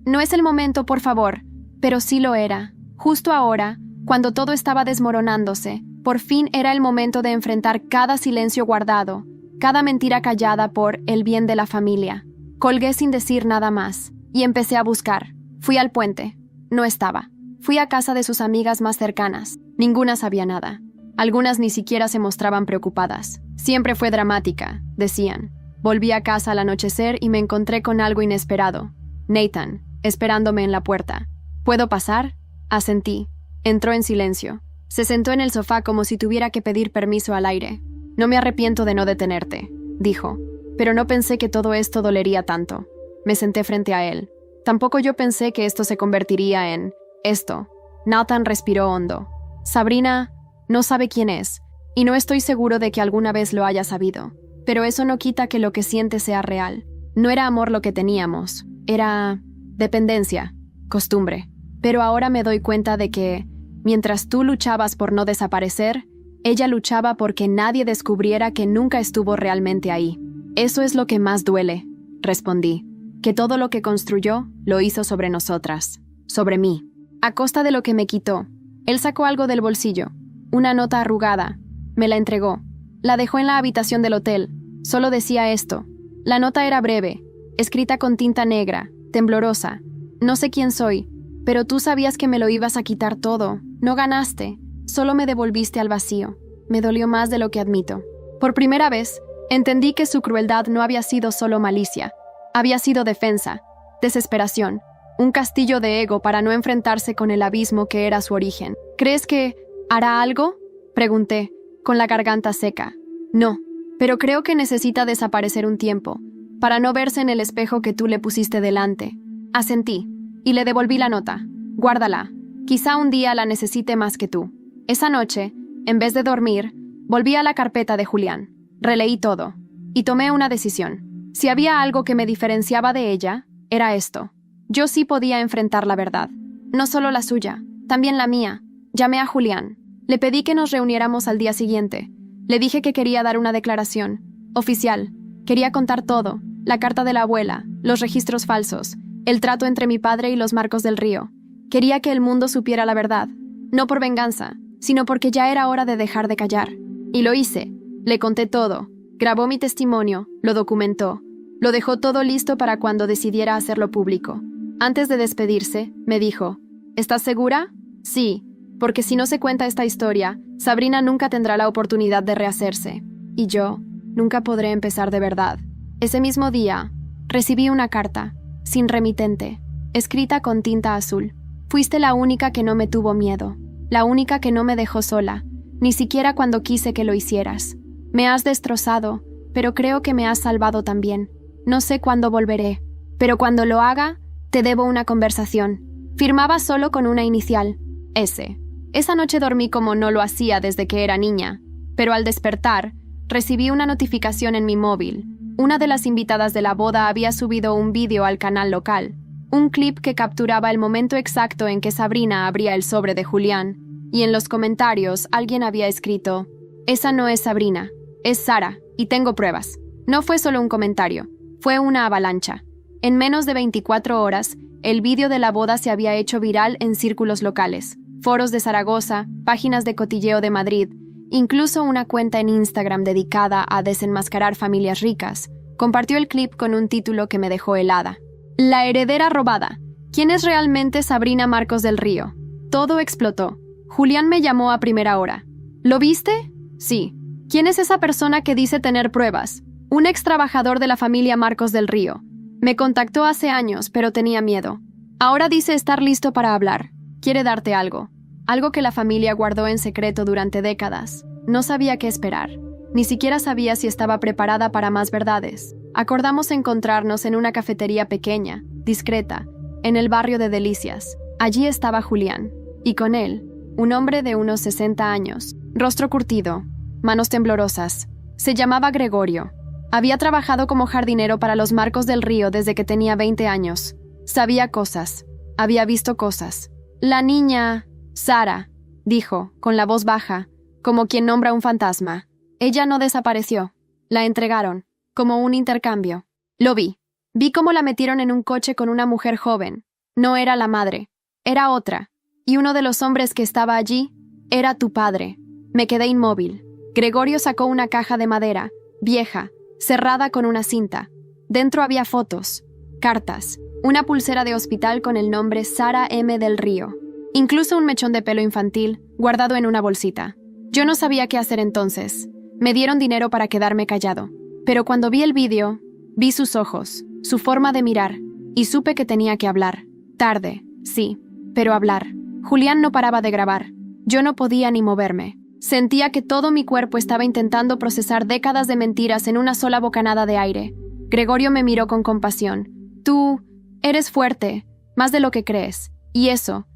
No es el momento, por favor. Pero sí lo era. Justo ahora, cuando todo estaba desmoronándose, por fin era el momento de enfrentar cada silencio guardado, cada mentira callada por el bien de la familia. Colgué sin decir nada más, y empecé a buscar. Fui al puente. No estaba. Fui a casa de sus amigas más cercanas. Ninguna sabía nada. Algunas ni siquiera se mostraban preocupadas. Siempre fue dramática, decían. Volví a casa al anochecer y me encontré con algo inesperado. Nathan, esperándome en la puerta. ¿Puedo pasar? Asentí. Entró en silencio. Se sentó en el sofá como si tuviera que pedir permiso al aire. No me arrepiento de no detenerte, dijo. Pero no pensé que todo esto dolería tanto. Me senté frente a él. Tampoco yo pensé que esto se convertiría en esto. Nathan respiró hondo. Sabrina no sabe quién es, y no estoy seguro de que alguna vez lo haya sabido. Pero eso no quita que lo que siente sea real. No era amor lo que teníamos. Era dependencia, costumbre. Pero ahora me doy cuenta de que, mientras tú luchabas por no desaparecer, ella luchaba porque nadie descubriera que nunca estuvo realmente ahí. Eso es lo que más duele, respondí. Que todo lo que construyó lo hizo sobre nosotras, sobre mí. A costa de lo que me quitó. Él sacó algo del bolsillo, una nota arrugada. Me la entregó. La dejó en la habitación del hotel. Solo decía esto. La nota era breve, escrita con tinta negra, temblorosa. No sé quién soy, pero tú sabías que me lo ibas a quitar todo. No ganaste, solo me devolviste al vacío. Me dolió más de lo que admito. Por primera vez, entendí que su crueldad no había sido solo malicia. Había sido defensa, desesperación, un castillo de ego para no enfrentarse con el abismo que era su origen. ¿Crees que hará algo? Pregunté, con la garganta seca. No, pero creo que necesita desaparecer un tiempo, para no verse en el espejo que tú le pusiste delante. Asentí, y le devolví la nota. Guárdala. Quizá un día la necesite más que tú. Esa noche, en vez de dormir, volví a la carpeta de Julián. Releí todo, y tomé una decisión. Si había algo que me diferenciaba de ella, era esto. Yo sí podía enfrentar la verdad. No solo la suya, también la mía. Llamé a Julián. Le pedí que nos reuniéramos al día siguiente. Le dije que quería dar una declaración. Oficial. Quería contar todo. La carta de la abuela, los registros falsos, el trato entre mi padre y los Marcos del Río. Quería que el mundo supiera la verdad. No por venganza, sino porque ya era hora de dejar de callar. Y lo hice. Le conté todo. Grabó mi testimonio, lo documentó. Lo dejó todo listo para cuando decidiera hacerlo público. Antes de despedirse, me dijo, ¿estás segura? Sí, porque si no se cuenta esta historia, Sabrina nunca tendrá la oportunidad de rehacerse. Y yo nunca podré empezar de verdad. Ese mismo día, recibí una carta, sin remitente, escrita con tinta azul. Fuiste la única que no me tuvo miedo, la única que no me dejó sola, ni siquiera cuando quise que lo hicieras. Me has destrozado, pero creo que me has salvado también. No sé cuándo volveré, pero cuando lo haga, te debo una conversación. Firmaba solo con una inicial, S. Esa noche dormí como no lo hacía desde que era niña, pero al despertar, recibí una notificación en mi móvil. Una de las invitadas de la boda había subido un vídeo al canal local, un clip que capturaba el momento exacto en que Sabrina abría el sobre de Julián, y en los comentarios alguien había escrito, «Esa no es Sabrina, es Sara, y tengo pruebas». No fue solo un comentario, fue una avalancha. En menos de 24 horas, el vídeo de la boda se había hecho viral en círculos locales, foros de Zaragoza, páginas de cotilleo de Madrid, incluso una cuenta en Instagram dedicada a desenmascarar familias ricas, compartió el clip con un título que me dejó helada. La heredera robada. ¿Quién es realmente Sabrina Marcos del Río? Todo explotó. Julián me llamó a primera hora. ¿Lo viste? Sí. ¿Quién es esa persona que dice tener pruebas? Un ex trabajador de la familia Marcos del Río. Me contactó hace años, pero tenía miedo. Ahora dice estar listo para hablar. Quiere darte algo. Algo que la familia guardó en secreto durante décadas. No sabía qué esperar. Ni siquiera sabía si estaba preparada para más verdades. Acordamos encontrarnos en una cafetería pequeña, discreta, en el barrio de Delicias. Allí estaba Julián, y con él, un hombre de unos 60 años, rostro curtido, manos temblorosas. Se llamaba Gregorio. Había trabajado como jardinero para los Marcos del Río desde que tenía 20 años. Sabía cosas. Había visto cosas. La niña, Sara, dijo, con la voz baja, como quien nombra un fantasma. Ella no desapareció. La entregaron, como un intercambio. Lo vi. Vi cómo la metieron en un coche con una mujer joven. No era la madre. Era otra. Y uno de los hombres que estaba allí era tu padre. Me quedé inmóvil. Gregorio sacó una caja de madera, vieja, cerrada con una cinta. Dentro había fotos, cartas, una pulsera de hospital con el nombre Sara M. del Río. Incluso un mechón de pelo infantil, guardado en una bolsita. Yo no sabía qué hacer entonces. Me dieron dinero para quedarme callado. Pero cuando vi el vídeo, vi sus ojos, su forma de mirar, y supe que tenía que hablar. Tarde, sí, pero hablar. Julián no paraba de grabar. Yo no podía ni moverme. Sentía que todo mi cuerpo estaba intentando procesar décadas de mentiras en una sola bocanada de aire. Gregorio me miró con compasión. Tú eres fuerte, más de lo que crees. Y eso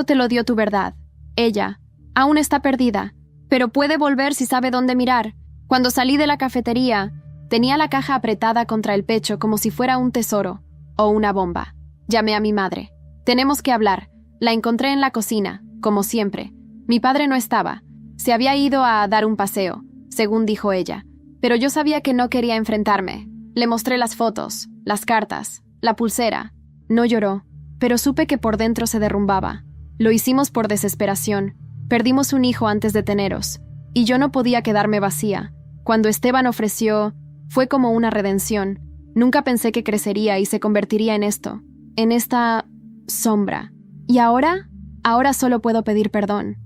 te lo dio tu verdad. Ella aún está perdida, pero puede volver si sabe dónde mirar. Cuando salí de la cafetería, tenía la caja apretada contra el pecho como si fuera un tesoro o una bomba. Llamé a mi madre. Tenemos que hablar. La encontré en la cocina, como siempre. Mi padre no estaba. Se había ido a dar un paseo, según dijo ella. Pero yo sabía que no quería enfrentarme. Le mostré las fotos, las cartas, la pulsera. No lloró, pero supe que por dentro se derrumbaba. Lo hicimos por desesperación. Perdimos un hijo antes de teneros, y yo no podía quedarme vacía. Cuando Esteban ofreció, fue como una redención. Nunca pensé que crecería y se convertiría en esto, en esta sombra. ¿Y ahora? Ahora solo puedo pedir perdón.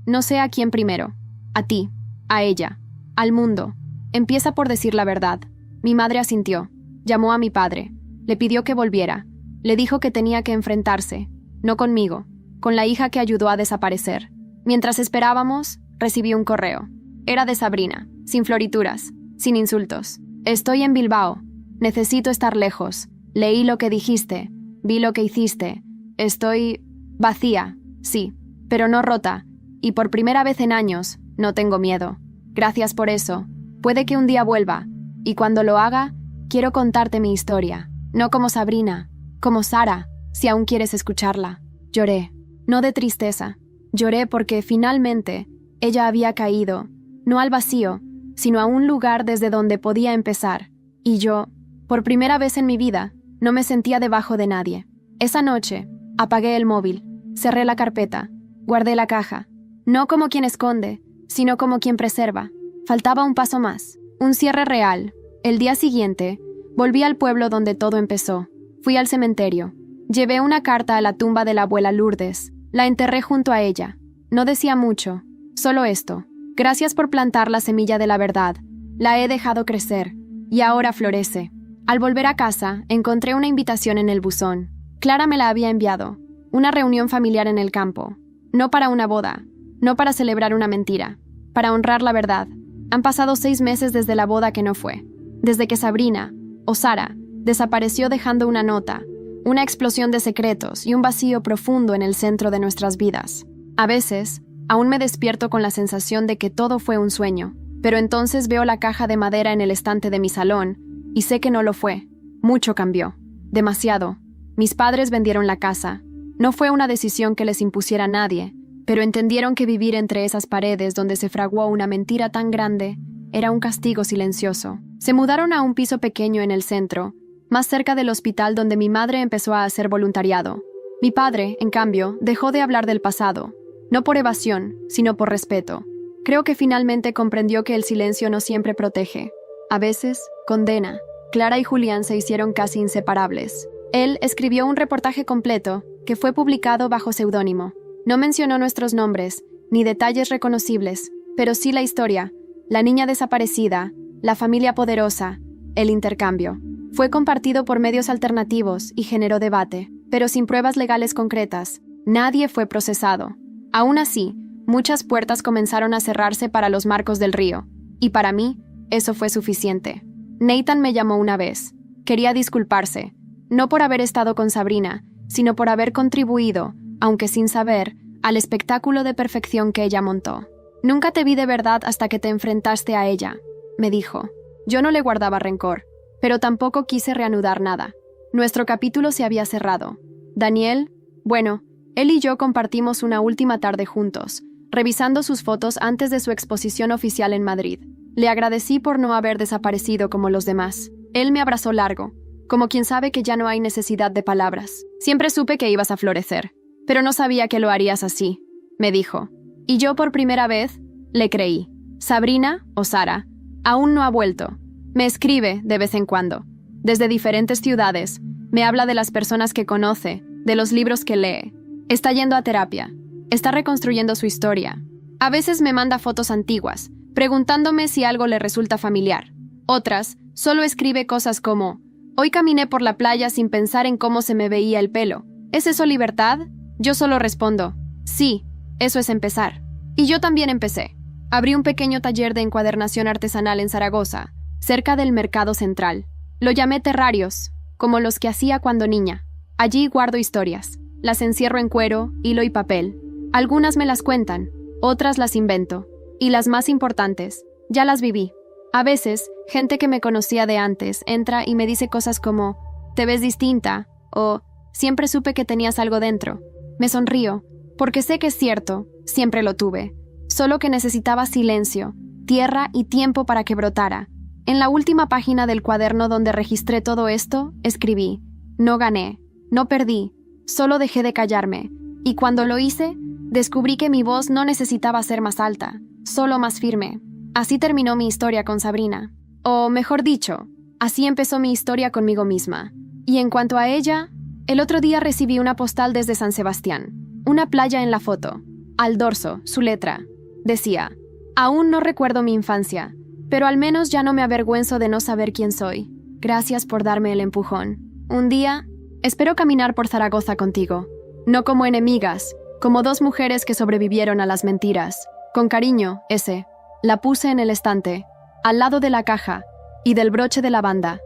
No sé a quién primero. A ti, a ella, al mundo. Empieza por decir la verdad. Mi madre asintió. Llamó a mi padre. Le pidió que volviera. Le dijo que tenía que enfrentarse. No conmigo, con la hija que ayudó a desaparecer. Mientras esperábamos, recibí un correo. Era de Sabrina, sin florituras, sin insultos. Estoy en Bilbao. Necesito estar lejos. Leí lo que dijiste. Vi lo que hiciste. Estoy vacía, sí, pero no rota. Y por primera vez en años, no tengo miedo. Gracias por eso. Puede que un día vuelva. Y cuando lo haga, quiero contarte mi historia. No como Sabrina, como Sara, si aún quieres escucharla. Lloré. No de tristeza. Lloré porque, finalmente, ella había caído, no al vacío, sino a un lugar desde donde podía empezar. Y yo, por primera vez en mi vida, no me sentía debajo de nadie. Esa noche, apagué el móvil, cerré la carpeta, guardé la caja. No como quien esconde, sino como quien preserva. Faltaba un paso más, un cierre real. El día siguiente, volví al pueblo donde todo empezó. Fui al cementerio. Llevé una carta a la tumba de la abuela Lourdes. La enterré junto a ella. No decía mucho, solo esto. Gracias por plantar la semilla de la verdad. La he dejado crecer, y ahora florece. Al volver a casa, encontré una invitación en el buzón. Clara me la había enviado. Una reunión familiar en el campo. No para una boda. No para celebrar una mentira, para honrar la verdad. Han pasado 6 meses desde la boda que no fue, desde que Sabrina, o Sara, desapareció dejando una nota, una explosión de secretos y un vacío profundo en el centro de nuestras vidas. A veces, aún me despierto con la sensación de que todo fue un sueño, pero entonces veo la caja de madera en el estante de mi salón y sé que no lo fue. Mucho cambió, demasiado. Mis padres vendieron la casa. No fue una decisión que les impusiera a nadie, pero entendieron que vivir entre esas paredes donde se fraguó una mentira tan grande era un castigo silencioso. Se mudaron a un piso pequeño en el centro, más cerca del hospital donde mi madre empezó a hacer voluntariado. Mi padre, en cambio, dejó de hablar del pasado, no por evasión, sino por respeto. Creo que finalmente comprendió que el silencio no siempre protege. A veces, condena. Clara y Julián se hicieron casi inseparables. Él escribió un reportaje completo que fue publicado bajo seudónimo. No mencionó nuestros nombres, ni detalles reconocibles, pero sí la historia, la niña desaparecida, la familia poderosa, el intercambio. Fue compartido por medios alternativos y generó debate, pero sin pruebas legales concretas. Nadie fue procesado. Aún así, muchas puertas comenzaron a cerrarse para los Marcos del Río. Y para mí, eso fue suficiente. Nathan me llamó una vez. Quería disculparse, no por haber estado con Sabrina, sino por haber contribuido, aunque sin saber, al espectáculo de perfección que ella montó. Nunca te vi de verdad hasta que te enfrentaste a ella, me dijo. Yo no le guardaba rencor, pero tampoco quise reanudar nada. Nuestro capítulo se había cerrado. Daniel, bueno, él y yo compartimos una última tarde juntos, revisando sus fotos antes de su exposición oficial en Madrid. Le agradecí por no haber desaparecido como los demás. Él me abrazó largo, como quien sabe que ya no hay necesidad de palabras. Siempre supe que ibas a florecer, pero no sabía que lo harías así, me dijo. Y yo por primera vez le creí. Sabrina, o Sara, aún no ha vuelto. Me escribe de vez en cuando, desde diferentes ciudades. Me habla de las personas que conoce, de los libros que lee. Está yendo a terapia. Está reconstruyendo su historia. A veces me manda fotos antiguas, preguntándome si algo le resulta familiar. Otras, solo escribe cosas como: hoy caminé por la playa sin pensar en cómo se me veía el pelo. ¿Es eso libertad? Yo solo respondo: sí, eso es empezar. Y yo también empecé. Abrí un pequeño taller de encuadernación artesanal en Zaragoza, cerca del Mercado Central. Lo llamé terrarios, como los que hacía cuando niña. Allí guardo historias. Las encierro en cuero, hilo y papel. Algunas me las cuentan, otras las invento. Y las más importantes, ya las viví. A veces, gente que me conocía de antes entra y me dice cosas como: «Te ves distinta» o «Siempre supe que tenías algo dentro». Me sonrío, porque sé que es cierto, siempre lo tuve. Solo que necesitaba silencio, tierra y tiempo para que brotara. En la última página del cuaderno donde registré todo esto, escribí: no gané, no perdí, solo dejé de callarme. Y cuando lo hice, descubrí que mi voz no necesitaba ser más alta, solo más firme. Así terminó mi historia con Sabrina. O mejor dicho, así empezó mi historia conmigo misma. Y en cuanto a ella, el otro día recibí una postal desde San Sebastián. Una playa en la foto. Al dorso, su letra. Decía: aún no recuerdo mi infancia, pero al menos ya no me avergüenzo de no saber quién soy. Gracias por darme el empujón. Un día, espero caminar por Zaragoza contigo. No como enemigas, como dos mujeres que sobrevivieron a las mentiras. Con cariño, ese. La puse en el estante, al lado de la caja y del broche de lavanda.